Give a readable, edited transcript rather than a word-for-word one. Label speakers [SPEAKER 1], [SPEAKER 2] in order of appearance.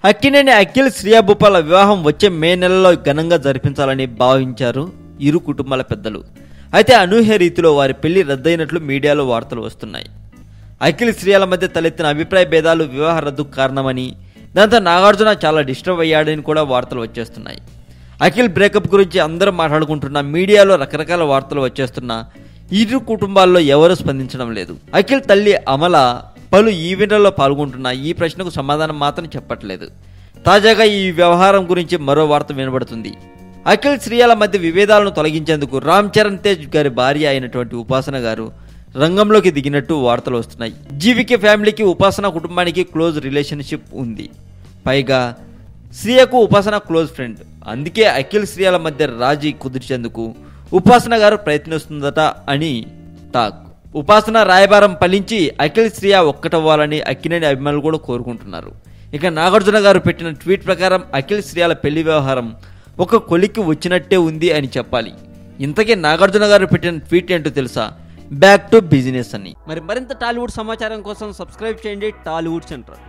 [SPEAKER 1] అక్కినేని అఖిల్ శ్రియా భూపాల వివాహం వచ్చే మే నెలలో ఘనంగా జరిపించాలని భావించారు ఇరు కుటుంబాల పెద్దలు. అయితే అనూహ్య రీతిలో వారి పెళ్లి రద్దయినట్లు మీడియాలో వార్తలు వస్తున్నాయి. అఖిల్ శ్రియాల మధ్య తలెత్తిన అభిప్రాయ భేదాలు వివాహ రద్దుకు కారణమని, దాంతో నాగార్జున చాలా డిస్టర్బ్ అయ్యాడని కూడా వార్తలు వచ్చేస్తున్నాయి. అఖిల్ బ్రేకప్ గురించి అందరూ మాట్లాడుకుంటున్నా, మీడియాలో రకరకాల వార్తలు వచ్చేస్తున్నా ఇరు కుటుంబాల్లో ఎవరూ స్పందించడం లేదు. అఖిల్ తల్లి అమల పలు ఈవెంట్లలో పాల్గొంటున్నా ఈ ప్రశ్నకు సమాధానం మాత్రం చెప్పట్లేదు. తాజాగా ఈ వ్యవహారం గురించి మరో వార్త వినబడుతుంది. అఖిల్ శ్రియాల మధ్య విభేదాలను తొలగించేందుకు రామ్ చరణ్ తేజ్ గారి భార్య అయినటువంటి ఉపాసన గారు రంగంలోకి దిగినట్టు వార్తలు వస్తున్నాయి. జీవికే ఫ్యామిలీకి ఉపాసన కుటుంబానికి క్లోజ్ రిలేషన్షిప్ ఉంది. పైగా శ్రియకు ఉపాసన క్లోజ్ ఫ్రెండ్. అందుకే అఖిల్ శ్రియాల మధ్య రాజీ కుదిర్చేందుకు ఉపాసన గారు ప్రయత్నిస్తుందట అని టాక్. ఉపాసన రాయబారం ఫలించి అఖిల్ శ్రియ ఒక్కటవ్వాలని అక్కినేని అభిమానులు కూడా కోరుకుంటున్నారు. ఇక నాగార్జున గారు పెట్టిన ట్వీట్ ప్రకారం అఖిల్ శ్రియాల పెళ్లి వ్యవహారం ఒక కొలిక్కి వచ్చినట్టే ఉంది అని చెప్పాలి. ఇంతకీ నాగార్జున గారు పెట్టిన ట్వీట్ ఏంటో తెలుసా? బ్యాక్ టు బిజినెస్ అని. మరింత టాలీవుడ్ సమాచారం కోసం సబ్స్క్రైబ్ చేయండి టాలీవుడ్ సెంటర్.